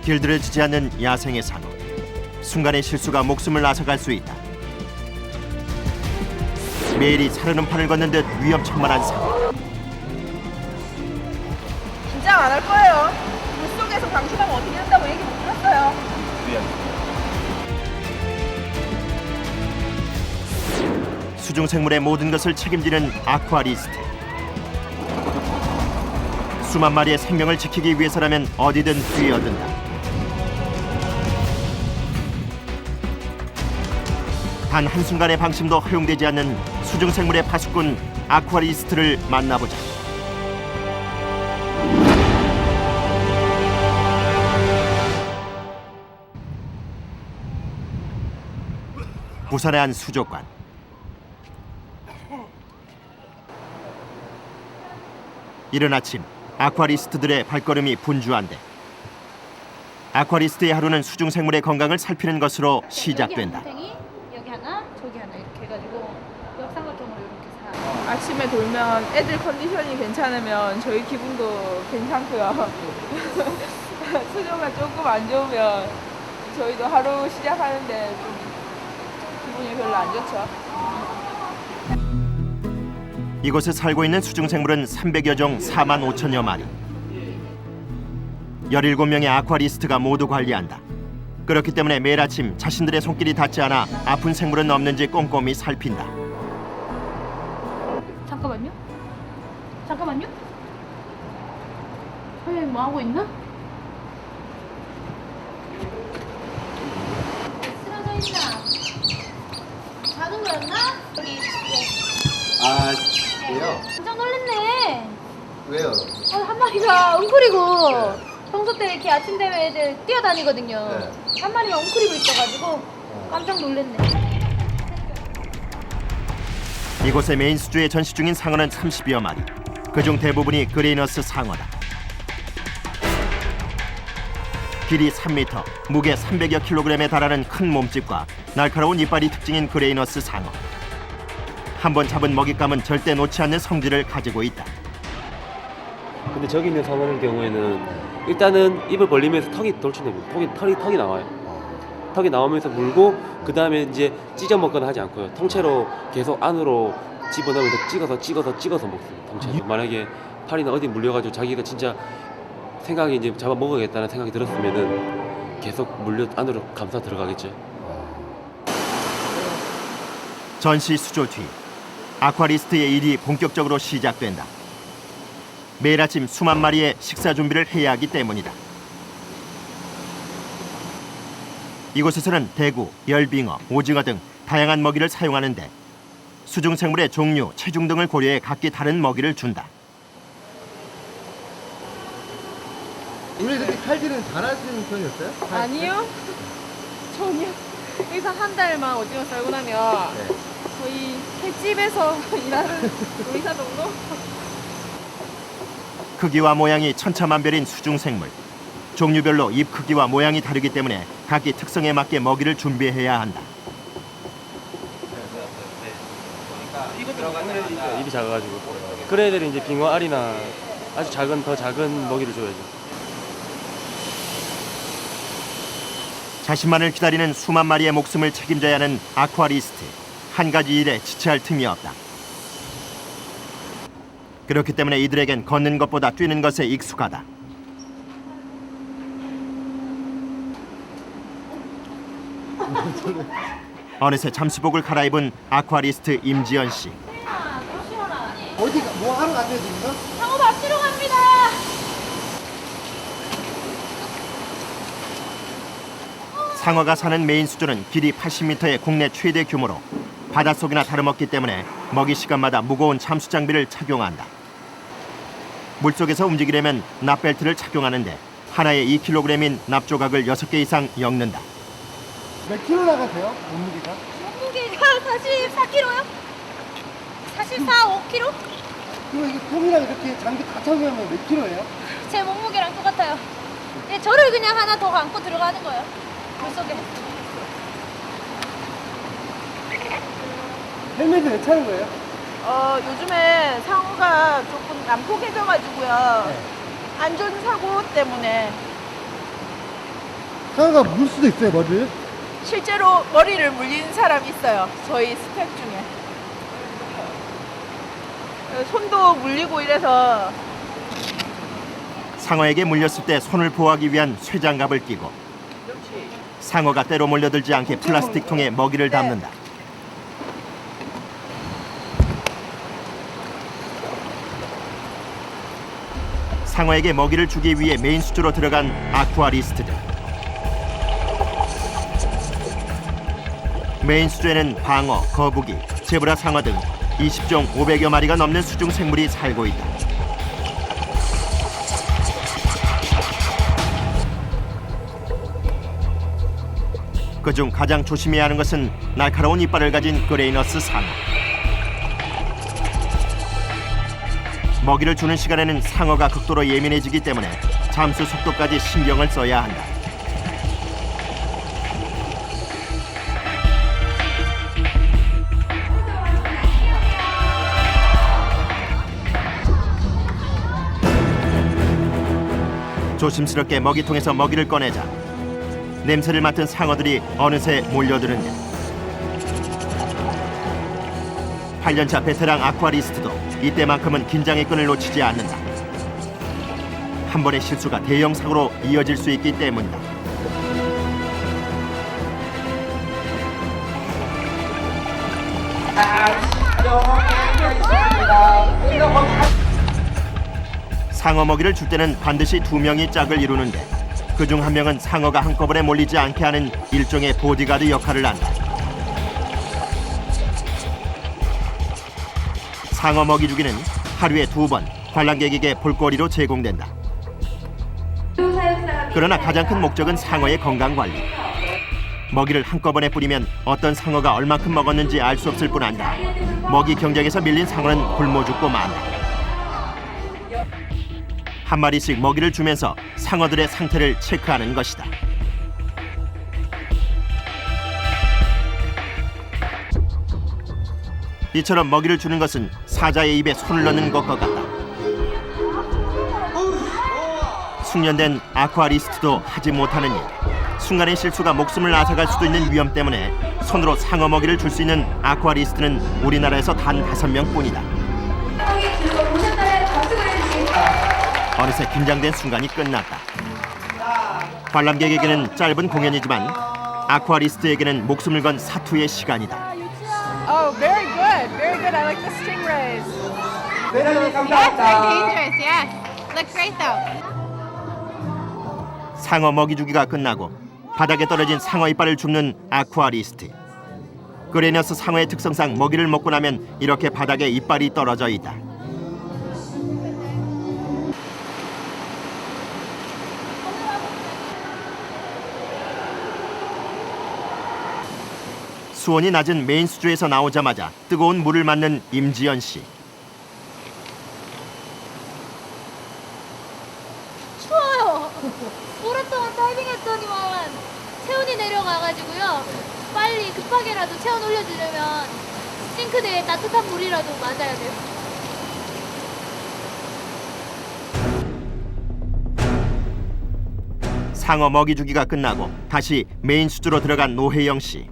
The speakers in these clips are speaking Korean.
길들여지지 않는 야생의 상어. 순간의 실수가 목숨을 앗아갈 수 있다. 매일이 사르는 판을 걷는 듯 위험천만한 상어. 긴장 안 할 거예요. 물속에서 방심하면 어떻게 된다고 얘기 못 들었어요. 수중생물의 모든 것을 책임지는 아쿠아리스트. 수만 마리의 생명을 지키기 위해서라면 어디든 뛰어든다. 단 한순간의 방심도 허용되지 않는 수중생물의 파수꾼 아쿠아리스트를 만나보자. 부산의 한 수족관. 이른 아침 아쿠아리스트들의 발걸음이 분주한데 아쿠아리스트의 하루는 수중생물의 건강을 살피는 것으로 시작된다. 여기 하나, 저기 하나 이렇게 해가지고 역삼각형으로 이렇게 사. 아침에 돌면 애들 컨디션이 괜찮으면 저희 기분도 괜찮고요. 수조가 조금 안 좋으면 저희도 하루 시작하는데 좀 기분이 별로 안 좋죠. 이곳에 살고 있는 수중생물은 300여 종 4만 5천여 마리. 17명의 아쿠아리스트가 모두 관리한다. 그렇기 때문에 매일 아침 자신들의 손길이 닿지 않아 아픈 생물은 없는지 꼼꼼히 살핀다. 잠깐만요. 잠깐만요. 선생님 뭐 하고 있나? 쓰러져 있나? 자는 거였나? 여기. 아, 왜요? 깜짝 놀랐네. 왜요? 한 마리가 웅크리고 네. 평소 때 이렇게 아침 되면 애들 뛰어다니거든요. 네. 한 마리가 웅크리고 있어가지고 깜짝 놀랐네. 이곳의 메인 수조에 전시 중인 상어는 30여 마리. 그중 대부분이 그레이너스 상어다. 길이 3m, 무게 300여 킬로그램에 달하는 큰 몸집과 날카로운 이빨이 특징인 그레이너스 상어. 한 번 잡은 먹잇감은 절대 놓지 않는 성질을 가지고 있다. 근데 저기 있는 상어의 경우에는 일단은 입을 벌리면서 턱이 돌출됩니다. 턱이 나와요. 턱이 나오면서 물고 그 다음에 이제 찢어 먹거나 하지 않고요. 통째로 계속 안으로 집어넣으면서 찍어서 먹습니다. 통째로. 만약에 팔이나 어디 물려가지고 자기가 진짜 생각이 이제 잡아 먹어야겠다는 생각이 들었으면은 계속 물려 안으로 감싸 들어가겠죠. 전시 수조 뒤 아쿠아리스트의 일이 본격적으로 시작된다. 매일 아침 수만 마리의 식사 준비를 해야 하기 때문이다. 이곳에서는 대구, 열빙어, 오징어 등 다양한 먹이를 사용하는데 수중생물의 종류, 체중 등을 고려해 각기 다른 먹이를 준다. 원래 이렇게 칼질은 잘하시는 편이었어요? 아니요. 전혀. 여기서 한 달만 오징어 썰고 나면 네. 거의 횟집에서 일하는 요리사 정도? 크기와 모양이 천차만별인 수중생물. 종류별로 입 크기와 모양이 다르기 때문에 각기 특성에 맞게 먹이를 준비해야 한다. 입이 작아가지고 그런 애들이 이제 빙어 알이나 아주 더 작은 먹이를 줘야죠. 자신만을 기다리는 수만 마리의 목숨을 책임져야 하는 아쿠아리스트. 한 가지 일에 지체할 틈이 없다. 그렇기 때문에 이들에겐 걷는 것보다 뛰는 것에 익숙하다. 어느새 잠수복을 갈아입은 아쿠아리스트 임지연 씨. 어디 뭐 하러 가세요 지금? 상어 밥 주러 갑니다. 상어가 사는 메인 수조는 길이 80m의 국내 최대 규모로 바닷속이나 다름없기 때문에 먹이 시간마다 무거운 잠수 장비를 착용한다. 물속에서 움직이려면 납벨트를 착용하는데 하나에 2kg인 납조각을 6개 이상 엮는다. 몇 킬로 나가세요? 몸무게가? 몸무게가 44kg요? 44, 5kg? 그리고 이게 폼이랑 이렇게 장비 다 착용하면 몇 킬로예요? 제 몸무게랑 똑같아요. 예, 저를 그냥 하나 더 감고 들어가는 거예요. 물속에. 헬멧은 왜 차는 거예요? 요즘에 상어가 조금 난폭해져가지고요. 네. 안전사고 때문에 상어가 물 수도 있어요, 머리를. 실제로 머리를 물린 사람 있어요. 저희 스태프 중에. 손도 물리고 이래서. 상어에게 물렸을 때 손을 보호하기 위한 쇠장갑을 끼고 상어가 때로 몰려들지 않게 플라스틱 통에 먹이를 담는다. 상어에게 먹이를 주기 위해 메인 수조로 들어간 아쿠아리스트들. 메인 수조에는 방어, 거북이, 제브라 상어 등 20종 500여 마리가 넘는 수중 생물이 살고 있다. 그중 가장 조심해야 하는 것은 날카로운 이빨을 가진 그레이너스 상어. 먹이를 주는 시간에는 상어가 극도로 예민해지기 때문에 잠수 속도까지 신경을 써야 한다. 조심스럽게 먹이통에서 먹이를 꺼내자 냄새를 맡은 상어들이 어느새 몰려드는데 8년차 베테랑 아쿠아리스트도 이때만큼은 긴장의 끈을 놓치지 않는다. 한 번의 실수가 대형 사고로 이어질 수 있기 때문이다. 상어 먹이를 줄 때는 반드시 2명이 짝을 이루는데 그중 한 명은 상어가 한꺼번에 몰리지 않게 하는 일종의 보디가드 역할을 한다. 상어 먹이 주기는 하루에 2번 관람객에게 볼거리로 제공된다. 그러나 가장 큰 목적은 상어의 건강 관리. 먹이를 한꺼번에 뿌리면 어떤 상어가 얼마큼 먹었는지 알 수 없을 뿐 아니라 먹이 경쟁에서 밀린 상어는 굶어 죽고 만다. 한 마리씩 먹이를 주면서 상어들의 상태를 체크하는 것이다. 이처럼 먹이를 주는 것은 사자의 입에 손을 넣는 것과 같다. 숙련된 아쿠아리스트도 하지 못하는 일. 순간의 실수가 목숨을 앗아갈 수도 있는 위험 때문에 손으로 상어 먹이를 줄 수 있는 아쿠아리스트는 우리나라에서 단 5명뿐이다. 어느새 긴장된 순간이 끝났다. 관람객에게는 짧은 공연이지만 아쿠아리스트에게는 목숨을 건 사투의 시간이다. Oh, very good. Very good. I like the stingrays. Yes, very dangerous. Yes. Looks great though. 상어 먹이 주기가 끝나고 바닥에 떨어진 상어 이빨을 줍는 아쿠아리스트. 그레이너스 상어의 특성상 먹이를 먹고 나면 이렇게 바닥에 이빨이 떨어져 있다. 수온이 낮은 메인 수조에서 나오자마자 뜨거운 물을 맞는 임지연 씨. 추워요. 오랫동안 다이빙했더니만 체온이 내려가가지고요. 빨리 급하게라도 체온 올려주려면 싱크대에 따뜻한 물이라도 맞아야 돼요. 상어 먹이 주기가 끝나고 다시 메인 수조로 들어간 노혜영 씨.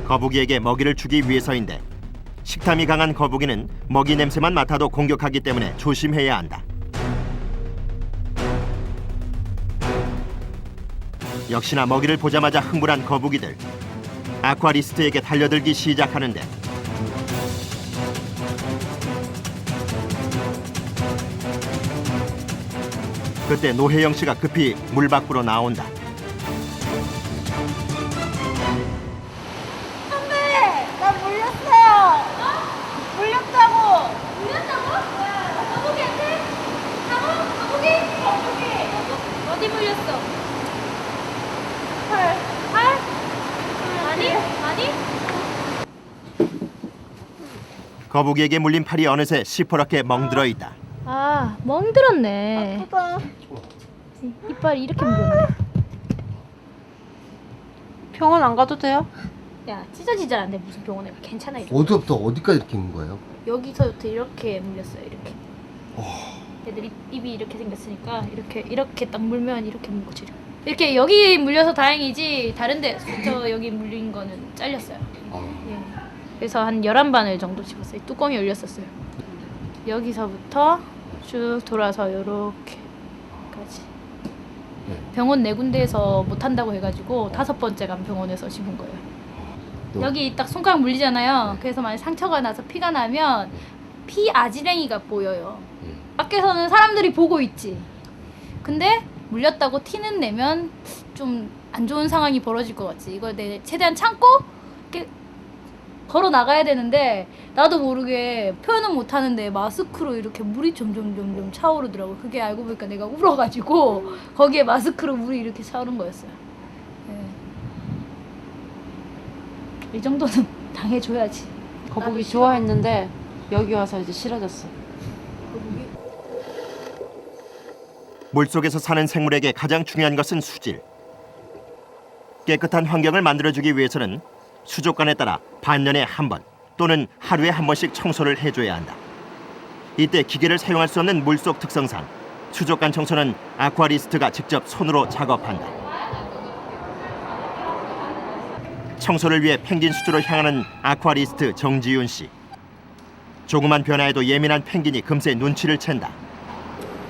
거북이에게 먹이를 주기 위해서인데 식탐이 강한 거북이는 먹이 냄새만 맡아도 공격하기 때문에 조심해야 한다. 역시나 먹이를 보자마자 흥분한 거북이들. 아쿠아리스트에게 달려들기 시작하는데 그때 노혜영 씨가 급히 물 밖으로 나온다. 선배! 나 물렸어요! 물렸다고! 물렸다고? 거북이한테? 상어? 거북이? 거북이! 어디 물렸어? 팔. 팔? 아니? 아니? 거북이에게 물린 팔이 어느새 시퍼렇게 멍들어 있다. 아, 멍들었네. 이빨이 이렇게 물었네. 병원 안 가도 돼요? 야, 찢어지질 않는데 무슨 병원에 가. 괜찮아. 이렇게. 어디부터 어디까지 이렇게 있는 거예요? 여기서부터 이렇게 물렸어요. 이렇게. 애들 입이 이렇게 생겼으니까 이렇게 딱 물면 이렇게 물고 지려. 이렇게 여기 물려서 다행이지 다른데 저 여기 물린 거는 잘렸어요. 예. 그래서 한 11바늘 정도 집었어요. 뚜껑이 열렸었어요. 여기서부터 쭉 돌아서 요렇게까지. 병원 4군데에서 못 한다고 해가지고 5번째 간 병원에서 집은 거예요. 여기 딱 손가락 물리잖아요. 그래서 만약 상처가 나서 피가 나면 피 아지랭이가 보여요. 밖에서는 사람들이 보고 있지. 근데 물렸다고 티는 내면 좀 안 좋은 상황이 벌어질 것 같지. 이걸 내 최대한 참고 이렇게 걸어 나가야 되는데 나도 모르게 표현은 못 하는데 마스크로 이렇게 물이 점점 차오르더라고. 그게 알고 보니까 내가 울어가지고 거기에 마스크로 물이 이렇게 차오른 거였어요. 예. 이 정도는 당해줘야지. 거북이 좋아했는데 여기 와서 이제 싫어졌어. 물속에서 사는 생물에게 가장 중요한 것은 수질. 깨끗한 환경을 만들어주기 위해서는 수족관에 따라 반년에 한 번 또는 하루에 한 번씩 청소를 해줘야 한다. 이때 기계를 사용할 수 없는 물속 특성상 수족관 청소는 아쿠아리스트가 직접 손으로 작업한다. 청소를 위해 펭귄 수조로 향하는 아쿠아리스트 정지윤 씨. 조그만 변화에도 예민한 펭귄이 금세 눈치를 챈다.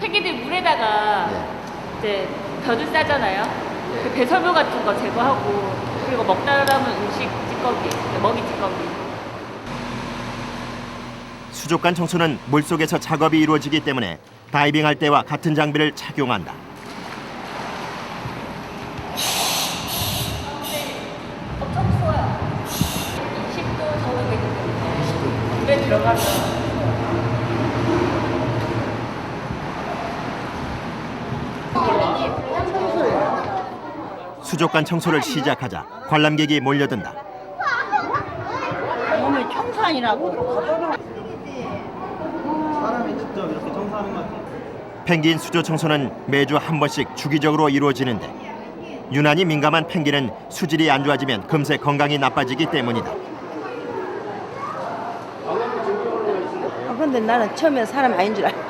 펭귄들 물에다가 이제 벼를 싸잖아요. 그 배설물 같은 거 제거하고 그리고 먹다 남은 음식 찌꺼기, 먹이 찌꺼기. 수족관 청소는 물속에서 작업이 이루어지기 때문에 다이빙할 때와 같은 장비를 착용한다. 엄청 추워요. 20도 정도 되기 때문에 물에 들어가면 수족관 청소를 시작하자 관람객이 몰려든다. 몸을 청소하느라고. 펭귄 수조 청소는 매주 한 번씩 주기적으로 이루어지는데 유난히 민감한 펭귄은 수질이 안 좋아지면 금세 건강이 나빠지기 때문이다. 근데 나는 처음에 사람 아닌 줄 알았어.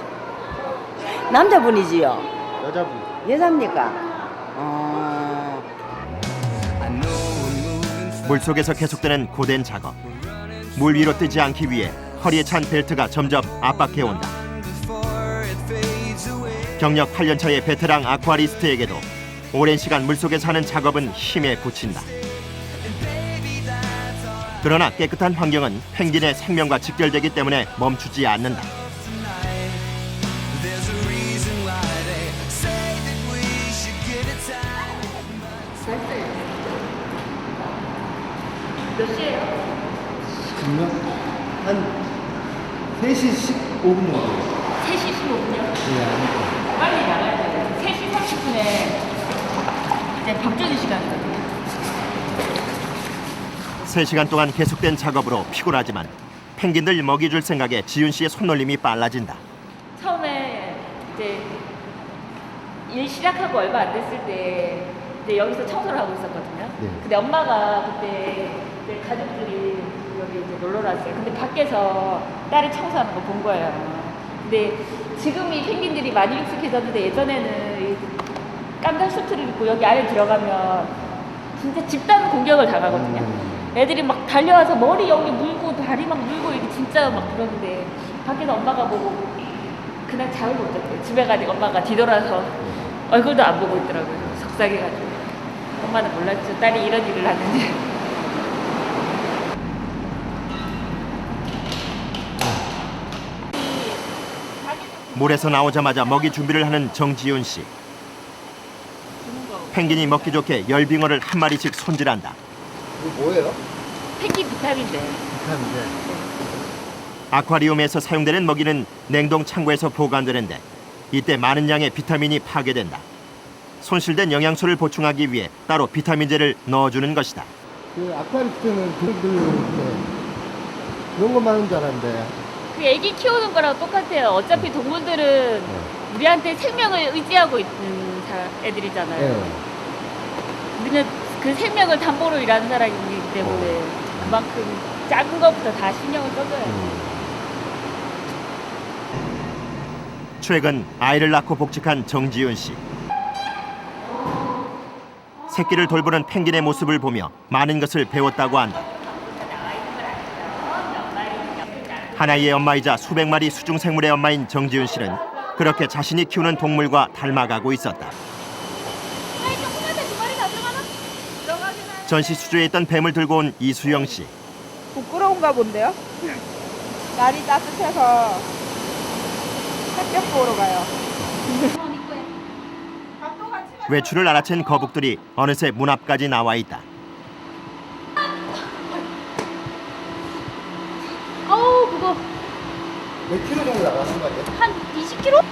남자분이지요? 여자분. 여자입니까? 물속에서 계속되는 고된 작업. 물 위로 뜨지 않기 위해 허리에 찬 벨트가 점점 압박해온다. 경력 8년차의 베테랑 아쿠아리스트에게도 오랜 시간 물속에서 하는 작업은 힘에 부친다. 그러나 깨끗한 환경은 펭귄의 생명과 직결되기 때문에 멈추지 않는다. 몇 시에요? 지금 한 3시 15분 정도. 3시 15분이요? 네, 빨리 나가야 돼요. 3시 30분에 이제 밥 주는 시간이거든요. 3시간 동안 계속된 작업으로 피곤하지만 펭귄들 먹이 줄 생각에 지윤 씨의 손놀림이 빨라진다. 처음에 이제 일 시작하고 얼마 안 됐을 때 이제 여기서 청소를 하고 있었거든요. 네. 근데 엄마가 그때 내 가족들이 여기 이제 놀러 왔어요. 근데 밖에서 딸이 청소하는 거 본 거예요. 근데 지금 이 펭귄들이 많이 익숙해졌는데 예전에는 이 깜짝 수트를 입고 여기 안에 들어가면 진짜 집단 공격을 당하거든요. 애들이 막 달려와서 머리 여기 물고 다리 막 물고 이게 진짜 막 그러는데 밖에서 엄마가 보고 그날 잠을 못 잤대요. 집에 가니까 엄마가 뒤돌아서 얼굴도 안 보고 있더라고요. 속상해가지고. 엄마는 몰랐죠. 딸이 이런 일을 하는지. 물에서 나오자마자 먹이 준비를 하는 정지윤 씨. 펭귄이 먹기 좋게 열빙어를 한 마리씩 손질한다. 이거 뭐예요? 펭귄 비타민제. 비타민제. 아쿠아리움에서 사용되는 먹이는 냉동 창고에서 보관되는데 이때 많은 양의 비타민이 파괴된다. 손실된 영양소를 보충하기 위해 따로 비타민제를 넣어주는 것이다. 그 아쿠아리스트는 그런 것만 하는 줄 알았는데. 그 애기 키우는 거랑 똑같아요. 어차피 동물들은 우리한테 생명을 의지하고 있는 애들이잖아요. 네. 우리는 그 생명을 담보로 일하는 사람이기 때문에 그만큼 작은 것부터 다 신경을 써줘요. 최근 아이를 낳고 복직한 정지윤 씨. 새끼를 돌보는 펭귄의 모습을 보며 많은 것을 배웠다고 한다. 하나이의 엄마이자 수백 마리 수중생물의 엄마인 정지훈 씨는 그렇게 자신이 키우는 동물과 닮아가고 있었다. 전시 수조에 있던 뱀을 들고 온 이수영 씨. 부끄러운가 본데요? 날이 따뜻해서 햇볕 보러 가요. 외출을 알아챈 거북들이 어느새 문 앞까지 나와 있다. 어우 무거워. 몇 킬로 정도 나가신 거 아니에요? 한 20kg?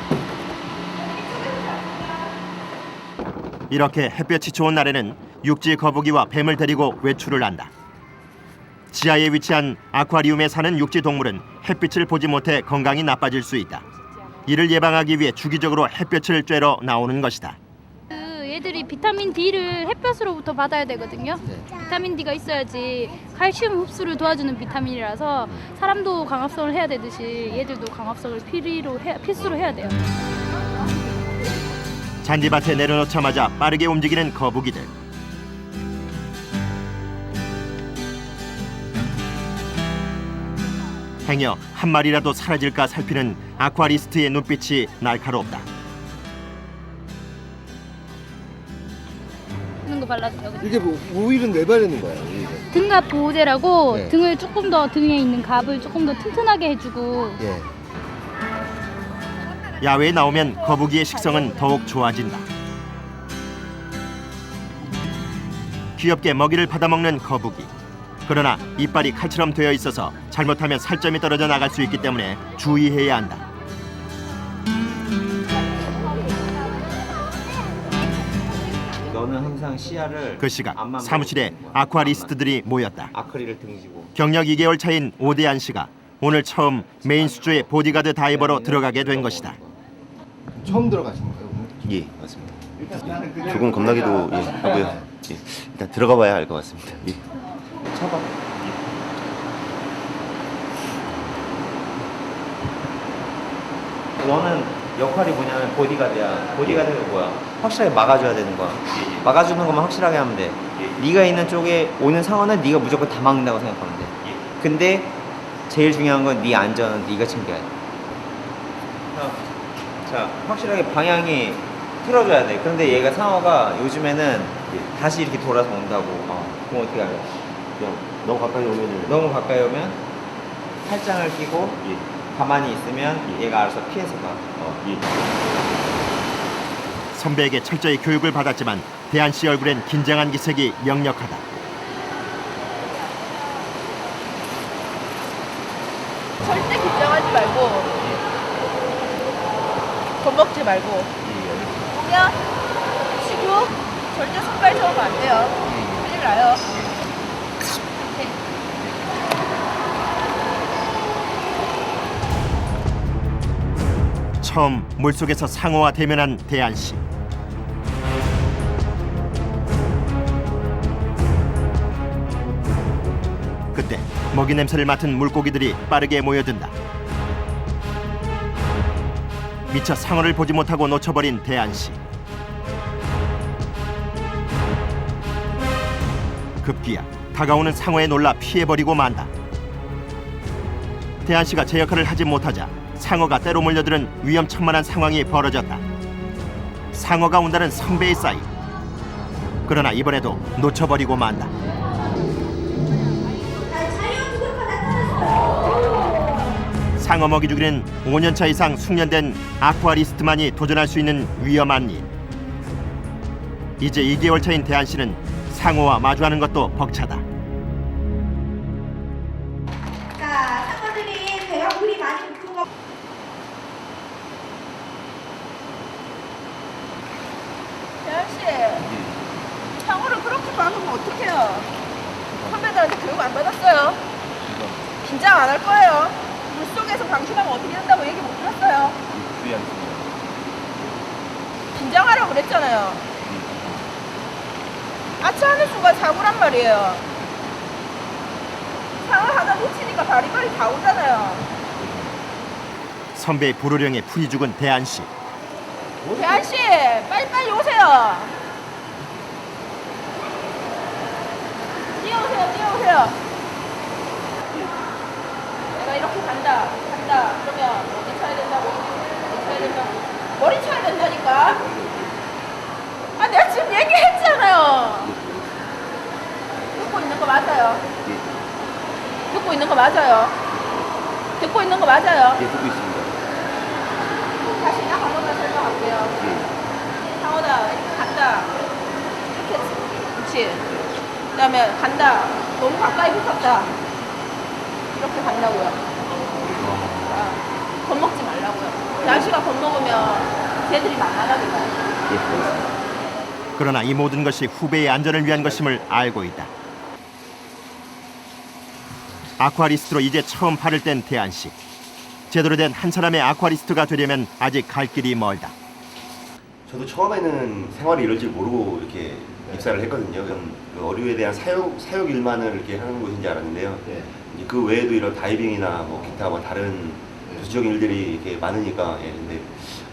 이렇게 햇볕이 좋은 날에는 육지 거북이와 뱀을 데리고 외출을 한다. 지하에 위치한 아쿠아리움에 사는 육지 동물은 햇빛을 보지 못해 건강이 나빠질 수 있다. 이를 예방하기 위해 주기적으로 햇볕을 쬐러 나오는 것이다. 얘들이 비타민 D를 햇볕으로부터 받아야 되거든요. 비타민 D가 있어야지 칼슘 흡수를 도와주는 비타민이라서 사람도 광합성을 해야 되듯이 얘들도 광합성을 필수로 해야 돼요. 잔디밭에 내려놓자마자 빠르게 움직이는 거북이들. 행여 한 마리라도 사라질까 살피는 아쿠아리스트의 눈빛이 날카롭다. 이런 거 발라줘요. 이게 뭐 오일은 왜 바르는 거예요? 오일은? 등갑 보호제라고 네. 등을 조금 더 등에 있는 갑을 조금 더 튼튼하게 해주고 예. 야외에 나오면 거북이의 식성은 더욱 좋아진다. 귀엽게 먹이를 받아먹는 거북이. 그러나 이빨이 칼처럼 되어 있어서 잘못하면 살점이 떨어져 나갈 수 있기 때문에 주의해야 한다. 너는 항상 시야를 그 시각 앞만 사무실에 보고 있는 거야. 아쿠아리스트들이 모였다. 아크릴을 등지고 경력 2개월 차인 오대한 씨가 오늘 처음 메인 수조의 보디가드 다이버로 들어가게 된 것이다. 처음 들어가신 거예요 오늘? 예, 맞습니다. 조금 겁나기도 하고요. 예, 일단 들어가 봐야 알 것 같습니다. 예. 쳐봐. 너는 역할이 뭐냐면 보디가드야. 보디가드가 뭐야? 확실하게 막아줘야 되는 거야. 막아주는 것만 확실하게 하면 돼. 네가 있는 쪽에 오는 상황은 네가 무조건 다 막는다고 생각하면 돼. 근데 제일 중요한 건 네 안전은 네가 챙겨야 돼. 자, 확실하게 방향이 틀어줘야 돼. 그런데 얘가 상어가 요즘에는 다시 이렇게 돌아서 온다고. 그럼 어떻게 하냐? 너무 가까이 오면은 너무 가까이 오면 팔짱을 끼고 가만히 있으면 얘가 알아서 피해서 가. 선배에게 철저히 교육을 받았지만 대한 씨 얼굴엔 긴장한 기색이 역력하다. 절대 긴장하지 말고 겁먹지 말고 오면 쉬고 절대 손발 잡으면 안 돼요. 큰일 나요. 처음 물속에서 상어와 대면한 대한 씨. 그때 먹이 냄새를 맡은 물고기들이 빠르게 모여든다. 미처 상어를 보지 못하고 놓쳐버린 대한 씨. 급기야 다가오는 상어에 놀라 피해버리고 만다. 대한 씨가 제 역할을 하지 못하자 상어가 때로 몰려드는 위험천만한 상황이 벌어졌다. 상어가 온다는 선배의 사인. 그러나 이번에도 놓쳐버리고 만다. 상어 먹이 주기는 5년차 이상 숙련된 아쿠아리스트만이 도전할 수 있는 위험한 일. 이제 2개월 차인 대한 씨는 상어와 마주하는 것도 벅차다. 자, 상어들이 배가 물이 많이 고픈 거. 대한 씨, 상어를 그렇게 막으면 어떡해요? 선배들한테 교육 안 받았어요. 긴장 안 할 거예요. 물속에서 방심하면 어떻게 된다고 얘기 못 들었어요. 긴장하라고 그랬잖아요. 아차하는 순간 사고란 말이에요. 상어 하나 놓치니까 바리바리 다 오잖아요. 선배의 불호령에 풀이 죽은 대한 씨. 대한 씨, 빨리빨리 오세요. 뛰어오세요. 내가 이렇게 간다. 그러면 어디 쳐야 된다고? 머리 쳐야 된다니까. 아, 내가 지금 얘기했잖아요. 듣고 있는 거 맞아요. 듣고 있는 거 맞아요. 예, 듣고 있습니다. 다시 한 번 더 설명할게요. 상호다, 이렇게 간다. 이렇게, 그렇지. 그 다음에 간다. 너무 가까이 붙었다. 이렇게 간다고요. 아, 겁먹지 말라고요. 날씨가 겁먹으면 쟤들이 만만하게 가요. 예, 알겠습니다. 그러나 이 모든 것이 후배의 안전을 위한 것임을 알고 있다. 아쿠아리스트로 이제 처음 발을 뗀 대한 씨. 제대로 된 한 사람의 아쿠아리스트가 되려면 아직 갈 길이 멀다. 저도 처음에는 생활이 이럴 줄 모르고 이렇게 입사를 했거든요. 그 어류에 대한 사육 일만을 이렇게 하는 곳인지 알았는데요. 이제 그 외에도 이런 다이빙이나 뭐 기타 뭐 다른 부수적인 일들이 이렇게 많으니까 근데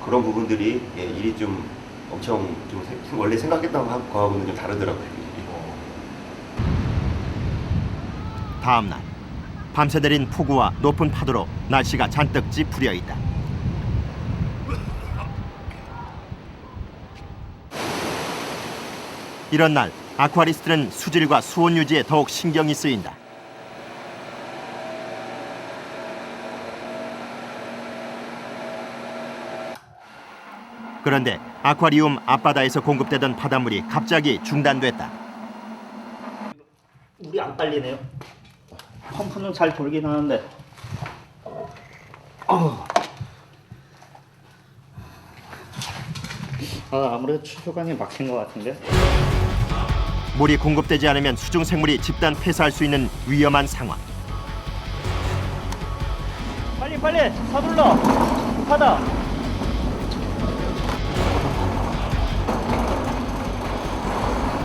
그런 부분들이 일이 좀 엄청 좀 원래 생각했던 거하고는 좀 다르더라고요. 다음 날 밤새 내린 폭우와 높은 파도로 날씨가 잔뜩 찌푸려 있다. 이런 날 아쿠아리스트는 수질과 수온 유지에 더욱 신경이 쓰인다. 그런데 아쿠아리움 앞바다에서 공급되던 바닷물이 갑자기 중단됐다. 물이 안 빨리네요. 펌프는 잘 돌긴 하는데. 아무래도 추수관이 막힌 것 같은데. 물이 공급되지 않으면 수중 생물이 집단 폐사할 수 있는 위험한 상황. 빨리 서둘러. 급하다.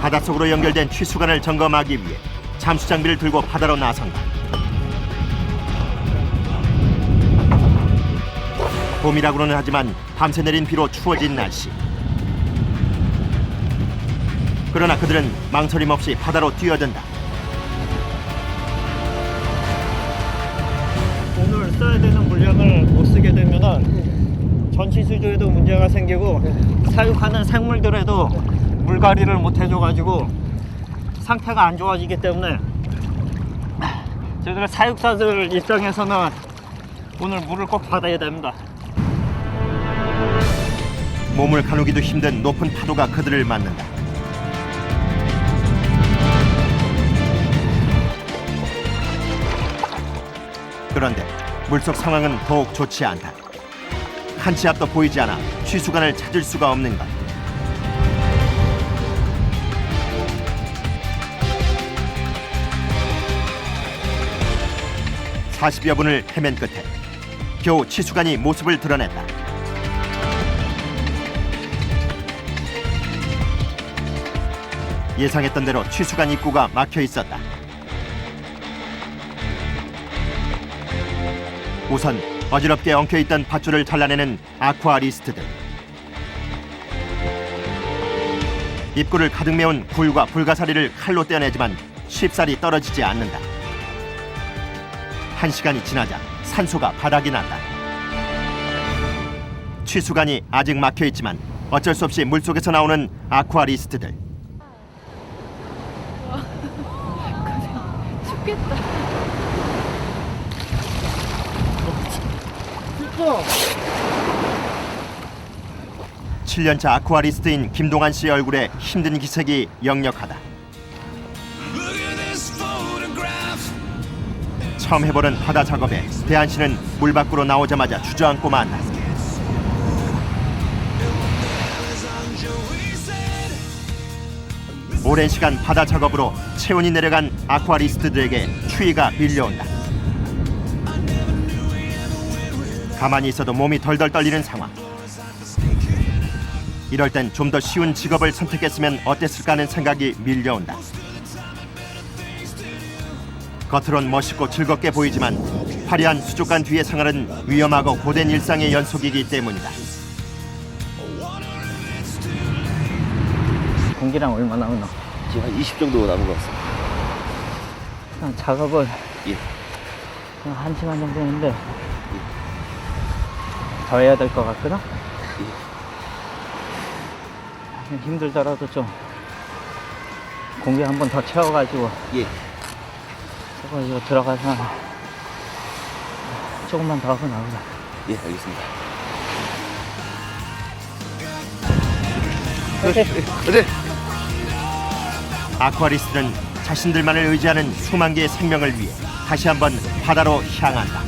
바닷속으로 연결된 취수관을 점검하기 위해 잠수 장비를 들고 바다로 나선다. 봄이라고는 하지만 밤새 내린 비로 추워진 날씨. 그러나 그들은 망설임 없이 바다로 뛰어든다. 오늘 써야 되는 물량을 못 쓰게 되면은 전치 수조에도 문제가 생기고 사육하는 생물들에도 물갈이를 못 해줘가지고 상태가 안 좋아지기 때문에 저희들 사육사들 입장에서는 오늘 물을 꼭 받아야 됩니다. 몸을 가누기도 힘든 높은 파도가 그들을 맞는다. 그런데 물속 상황은 더욱 좋지 않다. 한 치 앞도 보이지 않아 취수관을 찾을 수가 없는 것. (40여 분을) 헤맨 끝에 겨우 취수관이 모습을 드러냈다. 예상했던 대로 취수관 입구가 막혀 있었다. 우선 어지럽게 엉켜있던 밧줄을 잘라내는 아쿠아리스트들. 입구를 가득 메운 굴과 불가사리를 칼로 떼어내지만 쉽사리 떨어지지 않는다. 1시간이 지나자 산소가 바닥이 났다. 취수관이 아직 막혀있지만 어쩔 수 없이 물속에서 나오는 아쿠아리스트들. 춥겠다. 7년차 아쿠아리스트인 김동환 씨 얼굴에 힘든 기색이 역력하다. 처음 해보는 바다 작업에 대한 씨는 물 밖으로 나오자마자 주저앉고 만다. 오랜 시간 바다 작업으로 체온이 내려간 아쿠아리스트들에게 추위가 밀려온다. 가만히 있어도 몸이 덜덜 떨리는 상황. 이럴 땐 좀 더 쉬운 직업을 선택했으면 어땠을까 하는 생각이 밀려온다. 겉으론 멋있고 즐겁게 보이지만 화려한 수족관 뒤의 생활은 위험하고 고된 일상의 연속이기 때문이다. 공기량 얼마 남았나? 지금 한 20 정도 남은 것 같습니다. 작업을 예. 한 1시간 정도 했는데 더 해야 될 것 같거든? 힘들더라도 좀 공기 한 번 더 채워가지고 예. 저거 이거 들어가서 조금만 더 하고 나오자. 예, 알겠습니다. 네. 아쿠아리스트는 자신들만을 의지하는 수만 개의 생명을 위해 다시 한번 바다로 향한다.